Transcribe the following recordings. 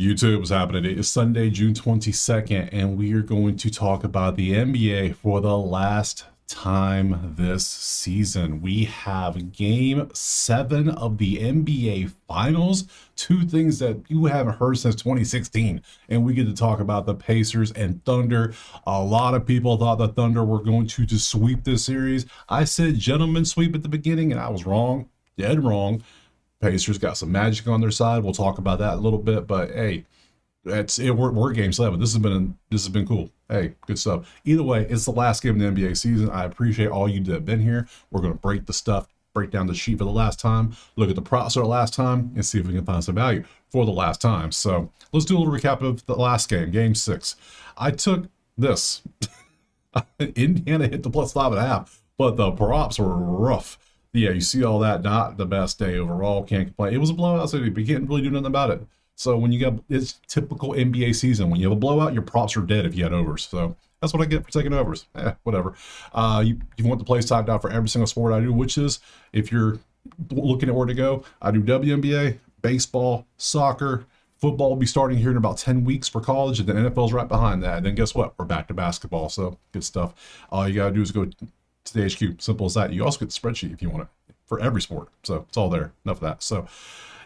YouTube, what's happening? It is Sunday, June 22nd, and we are going to talk about the NBA for the last time this season. We have game 7 of the NBA Finals, two things that you haven't heard since 2016, and we get to talk about the Pacers and Thunder. A lot of people thought the Thunder were going to just sweep this series. I said gentlemen sweep at the beginning, and I was wrong, dead wrong. Pacers got some magic on their side. We'll talk about that a little bit, but hey, that's it. We're game 7. This has been cool. Hey, good stuff. Either way, it's the last game of the NBA season. I appreciate all you that have been here. We're gonna break down the sheet for the last time, look at the props for the last time, and see if we can find some value for the last time. So let's do a little recap of the last game, game 6. I took this. Indiana hit the plus 5.5, but the props were rough. Yeah, you see all that. Not the best day overall. Can't complain. It was a blowout city, but you can't really do nothing about it. So when you got, it's typical NBA season. When you have a blowout, your props are dead if you had overs. So that's what I get for taking overs. Whatever. You want the plays typed out for every single sport I do, which is, if you're looking at where to go, I do WNBA, baseball, soccer. Football will be starting here in about 10 weeks for college, and then NFL's right behind that. And then guess what? We're back to basketball. So good stuff. All you got to do is go to the HQ. Simple as that. You also get the spreadsheet if you want it for every sport. So it's all there. Enough of that. So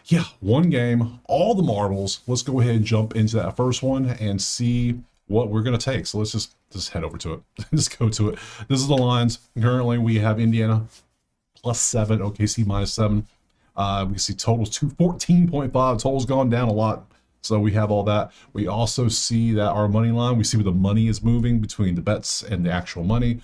yeah, one game, all the marbles. Let's go ahead and jump into that first one and see what we're going to take. So let's just head over to it. Just go to it. This is the lines. Currently we have Indiana +7, OKC -7. We see totals 214.5. Totals gone down a lot. So we have all that. We also see that our money line, we see where the money is moving between the bets and the actual money.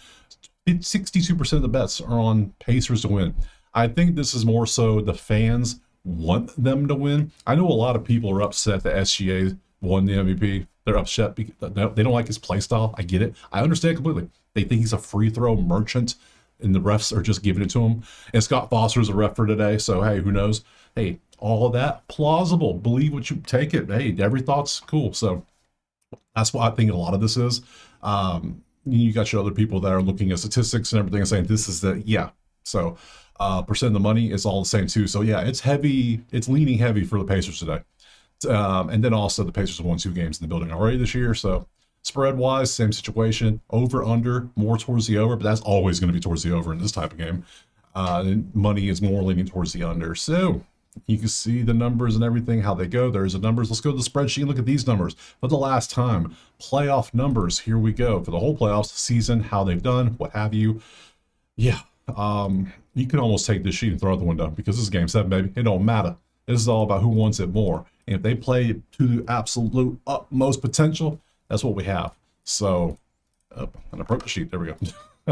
62% of the bets are on Pacers to win. I think this is more so the fans want them to win. I know a lot of people are upset that SGA won the MVP. They're upset because they don't like his play style. I get it. I understand completely. They think he's a free throw merchant, and the refs are just giving it to him. And Scott Foster's a ref for today, so hey, who knows? Hey, all of that plausible. Believe what you take it. Hey, every thought's cool. So that's what I think a lot of this is. You got your other people that are looking at statistics and everything and saying this is the, yeah. So percent of the money is all the same too. So yeah, it's heavy. It's leaning heavy for the Pacers today. And then also the Pacers have won 2 games in the building already this year. So spread wise, same situation. Over, under, more towards the over, but that's always going to be towards the over in this type of game. And money is more leaning towards the under. So you can see the numbers and everything, how they go. There's the numbers. Let's go to the spreadsheet and look at these numbers. For the last time, playoff numbers. Here we go. For the whole playoffs season, how they've done, what have you. Yeah. You can almost take this sheet and throw it out the window because this is game 7, baby. It don't matter. This is all about who wants it more. And if they play it to the absolute utmost potential, that's what we have. So, and I broke the sheet. There we go.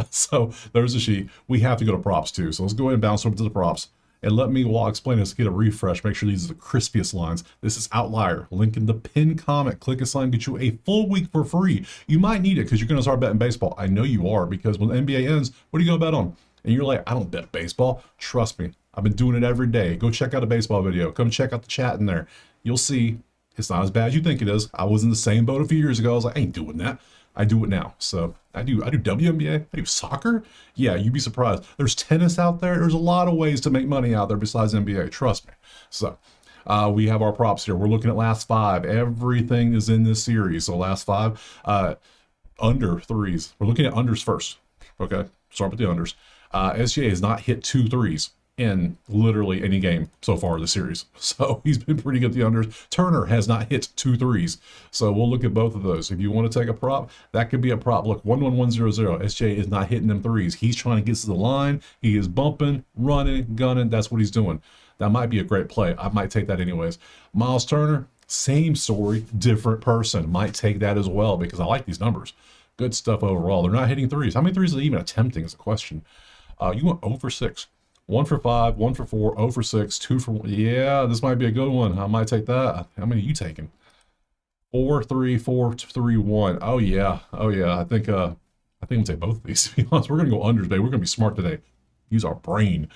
So there's the sheet. We have to go to props too. So let's go ahead and bounce over to the props. And let me, while I explain this, get a refresh. Make sure these are the crispiest lines. This is Outlier. Link in the pinned comment. Click this line, get you a full week for free. You might need it because you're going to start betting baseball. I know you are, because when the NBA ends, what are you going to bet on? And you're like, I don't bet baseball. Trust me. I've been doing it every day. Go check out a baseball video. Come check out the chat in there. You'll see it's not as bad as you think it is. I was in the same boat a few years ago. I was like, I ain't doing that. I do it now. So I do WNBA, I do soccer. Yeah, you'd be surprised. There's tennis out there. There's a lot of ways to make money out there besides NBA. Trust me. So we have our props here. We're looking at last 5. Everything is in this series. So last 5, under threes. We're looking at unders first. Okay, start with the unders. SGA has not hit 2 threes in literally any game so far this series. So he's been pretty good at the unders. Turner has not hit 2 threes. So we'll look at both of those. If you want to take a prop, that could be a prop. Look, 11100. SJ is not hitting them threes. He's trying to get to the line. He is bumping, running, gunning. That's what he's doing. That might be a great play. I might take that anyways. Miles Turner, same story, different person. Might take that as well because I like these numbers. Good stuff overall. They're not hitting threes. How many threes are they even attempting is a question. You want 0 for 6. 1 for 5, 1 for 4, 0 for 6, 2 for 1. Yeah, this might be a good one. I might take that. How many are you taking? 4, 3, 4, 3, 1. Oh yeah. Oh yeah. I think we'll take both of these. To be honest, we're gonna go under today. We're gonna be smart today. Use our brain.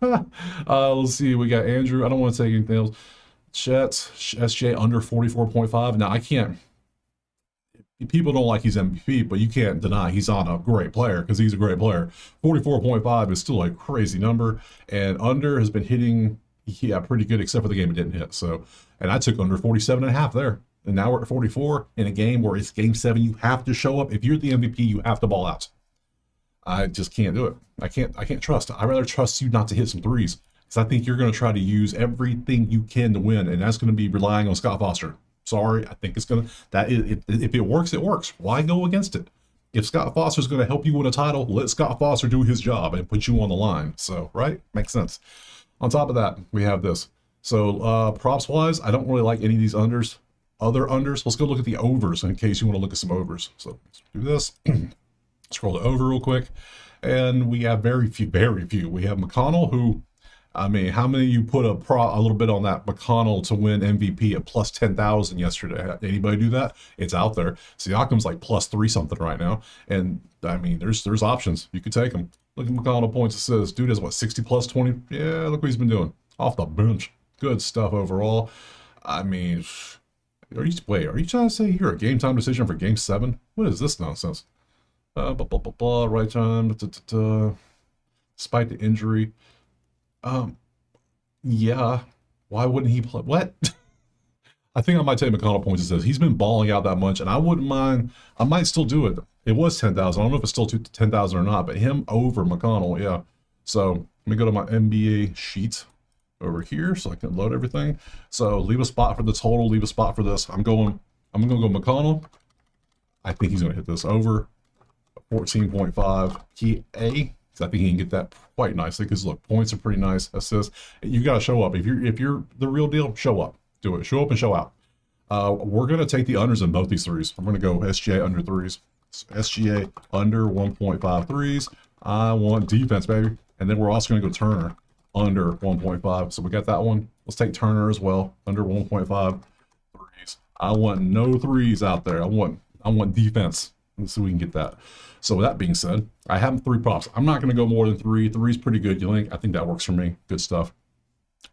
Let's see. We got Andrew. I don't want to take anything else. Chet, SJ under 44.5. Now I can't. People don't like he's MVP, but you can't deny he's on a great player because he's a great player. 44.5 is still a crazy number, and under has been hitting Yeah, pretty good, except for the game it didn't hit. So, and I took under 47.5 there. And now we're at 44 in a game where it's game 7. You have to show up. If you're the MVP, you have to ball out. I just can't do it. I can't trust. I'd rather trust you not to hit some threes. Because I think you're going to try to use everything you can to win. And that's going to be relying on Scott Foster. Sorry, I think it's going to, if it works, it works. Why go against it? If Scott Foster is going to help you win a title, let Scott Foster do his job and put you on the line. So, right? Makes sense. On top of that, we have this. So, props-wise, I don't really like any of these unders. Other unders, let's go look at the overs in case you want to look at some overs. So, let's do this. Scroll to over real quick. And we have very few. We have McConnell, who, I mean, how many of you put a little bit on that McConnell to win MVP at plus 10,000 yesterday? Anybody do that? It's out there. Siakam's like plus 3 something right now. And I mean, there's options. You could take them. Look at McConnell points assists. Dude has what, 60 plus 20? Yeah, look what he's been doing. Off the bench. Good stuff overall. I mean, are you trying to say you're a game time decision for game 7? What is this nonsense? Right time. Despite the injury. Yeah. Why wouldn't he play? What? I think I might take McConnell points assists. He's been balling out that much, and I wouldn't mind. I might still do it. It was 10,000. I don't know if it's still 10,000 or not, but him over McConnell, yeah. So let me go to my NBA sheet over here so I can load everything. So leave a spot for the total, leave a spot for this. I'm gonna go McConnell. I think he's gonna hit this over 14.5 key A. I think he can get that quite nicely because look, points are pretty nice. Assists. You gotta show up. If you're the real deal, show up. Do it. Show up and show out. We're gonna take the unders in both these threes. I'm gonna go SGA under threes. SGA under 1.5 threes. I want defense, baby. And then we're also gonna go Turner under 1.5. So we got that one. Let's take Turner as well, under 1.5 threes. I want no threes out there. I want defense. Let's see if we can get that. So with that being said, I have 3 props. I'm not going to go more than 3. 3 is pretty good. You think? I think that works for me. Good stuff.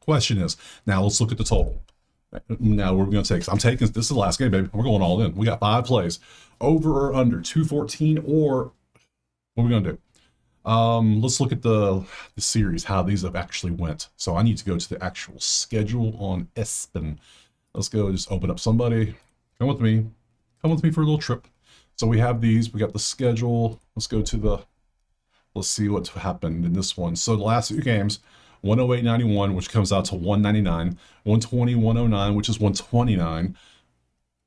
Question is, now let's look at the total. Now we're going to take, this is the last game, baby. We're going all in. We got 5 plays. Over or under 214, or what are we going to do? Let's look at the series, how these have actually went. So I need to go to the actual schedule on ESPN. Let's go just open up somebody. Come with me for a little trip. So we have these, we got the schedule. Let's go to let's see what happened in this one. So the last 2 games, 108.91, which comes out to 199, 120.109, which is 129.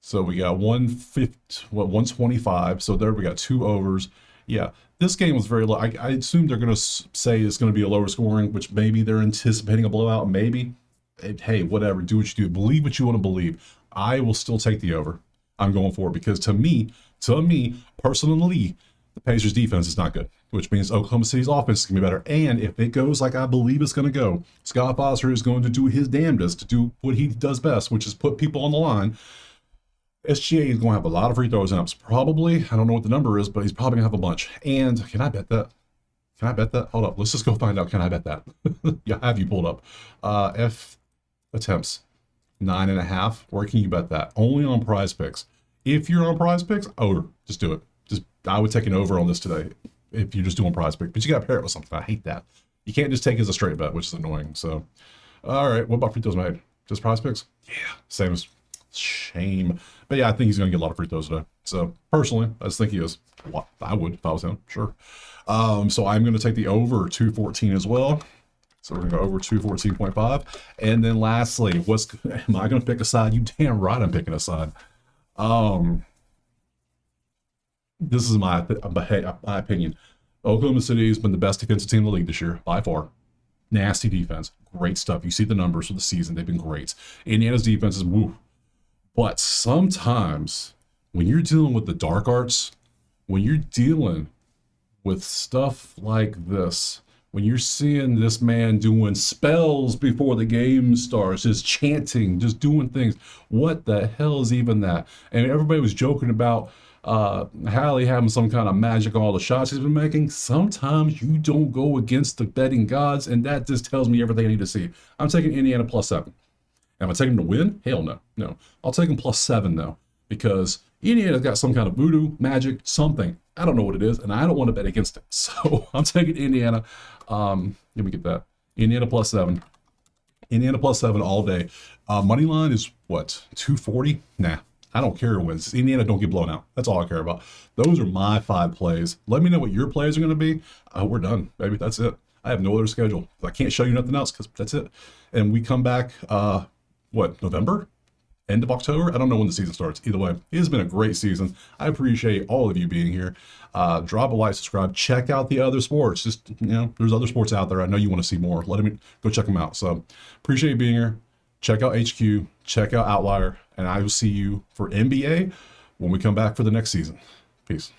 So we got 125. So there we got 2 overs. Yeah, this game was very low. I assume they're going to say it's going to be a lower scoring, which maybe they're anticipating a blowout. Maybe. Hey, whatever. Do what you do. Believe what you want to believe. I will still take the over. I'm going for it because to me, personally, the Pacers defense is not good, which means Oklahoma City's offense is going to be better. And if it goes like I believe it's going to go, Scott Foster is going to do his damnedest to do what he does best, which is put people on the line. SGA is going to have a lot of free throws and ups. Probably, I don't know what the number is, but he's probably going to have a bunch. And can I bet that? Can I bet that? Hold up. Let's just go find out. Can I bet that? Yeah, have you pulled up? F attempts, 9.5. Where can you bet that? Only on Prize Picks. If you're on Prize Picks, over. Just do it. I would take an over on this today if you're just doing Prize Pick. But you got to pair it with something. I hate that. You can't just take it as a straight bet, which is annoying. So, all right. What about free throws made? Just Prize Picks? Yeah. Same as shame. But yeah, I think he's going to get a lot of free throws today. So personally, I just think he is. Well, I would if I was him. Sure. So I'm going to take the over 214 as well. So we're going to go over 214.5. And then lastly, am I going to pick a side? You damn right I'm picking a side. This is my opinion. Oklahoma City has been the best defensive team in the league this year, by far. Nasty defense. Great stuff. You see the numbers for the season. They've been great. Indiana's defense is woo. But sometimes when you're dealing with the dark arts, when you're dealing with stuff like this, when you're seeing this man doing spells before the game starts, just chanting, just doing things, what the hell is even that? And everybody was joking about Hallie having some kind of magic on all the shots he's been making. Sometimes you don't go against the betting gods, and that just tells me everything I need to see. I'm taking Indiana +7. Am I taking them to win? Hell no. No. I'll take them +7 though, because Indiana's got some kind of voodoo, magic, something. I don't know what it is, and I don't want to bet against it. So I'm taking Indiana. Let me get that. Indiana +7. Indiana +7 all day. Money line is what, 240? Nah, I don't care who wins. Indiana don't get blown out. That's all I care about. Those are my 5 plays. Let me know what your plays are going to be. We're done, baby. That's it. I have no other schedule. I can't show you nothing else because that's it. And we come back, what, November? End of October? I don't know when the season starts. Either way, it has been a great season. I appreciate all of you being here. Drop a like, subscribe, check out the other sports. Just, there's other sports out there. I know you want to see more. Let me go check them out. So appreciate you being here. Check out HQ, check out Outlier, and I will see you for NBA when we come back for the next season. Peace.